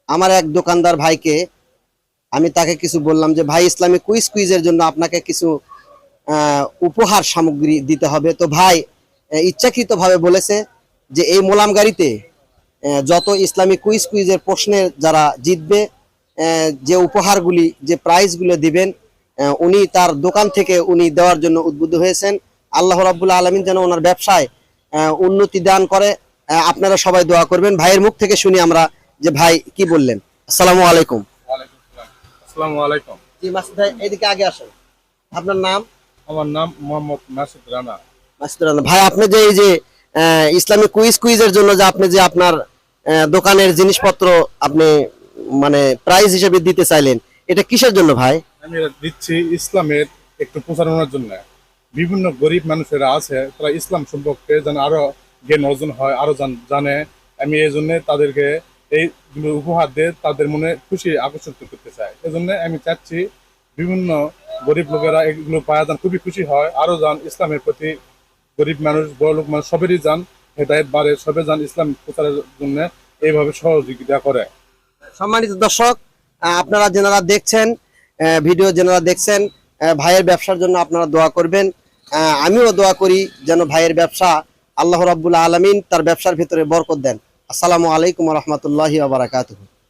আমার এক দোকানদার ভাইকে আমি তাকে কিছু বললাম যে ভাই ইসলামিক কুইজের জন্য আপনাকে কিছু উপহার সামগ্রী দিতে হবে। তো ভাই ইচ্ছাকৃতভাবে বলেছে যে এই মোলাম গাড়িতে যত ইসলামিক কুইজের প্রশ্নের যারা জিতবে, যে উপহারগুলি যে প্রাইজগুলো দিবেন, উনি তার দোকান থেকে উনি দেওয়ার জন্য উদ্বুদ্ধ হয়েছেন। আল্লাহ রাব্বুল আলামিন যেন ওনার ব্যবসায় উন্নতি দান করে। আপনারা সবাই দোয়া করবেন। ভাইয়ের মুখ থেকে শুনি আমরা যে ভাই কি বললেন। আসসালামু আলাইকুম। আসসালামু আলাইকুম। জি মাসুদ ভাই, এদিকে আগে আসেন। আপনার নাম? আমার নাম মোহাম্মদ মাসুদ রানা। মাসুদ রানা ভাই, আপনি যে এই যে ইসলামিক কুইজের জন্য যে আপনি যে আপনার দোকানের জিনিসপত্র আপনি মানে প্রাইজ হিসেবে দিতে চাইলেন, এটা কিসের জন্য ভাই? আমি এটা দিচ্ছি ইসলামের একটু প্রচারণার জন্য। বিভিন্ন গরিব মানুষেরা আছে, তারা ইসলাম সম্পর্কে যেন আরো জ্ঞান অর্জন হয়, আরো জানে। আমি এই জন্য তাদেরকে এইগুলো উপহার দিয়ে তাদের মনে খুশি আকর্ষিত করতে চাই। এই জন্য আমি চাচ্ছি বিভিন্ন গরিব লোকেরা এগুলো পাওয়া যান, খুবই খুশি হয়, আরো যান ইসলামের প্রতি। গরিব মানুষ, বড় লোক মানুষ সবেরই যান হেদায়েত বাড়ে, সবে যান ইসলাম প্রচারের জন্য এইভাবে সহযোগিতা করে। সম্মানিত দর্শক, আপনারা যারা দেখছেন ভিডিও, যারা দেখছেন, ভাইয়ের ব্যবসার জন্য আপনারা দোয়া করবেন। আমিও দোয়া করি যেন ভাইয়ের ব্যবসা আল্লাহ রাব্বুল আলামিন তার ব্যবসার ভিতরে বরকত দেন। আসসালামু আলাইকুম ওয়া রাহমাতুল্লাহি ওয়া বারাকাতুহু।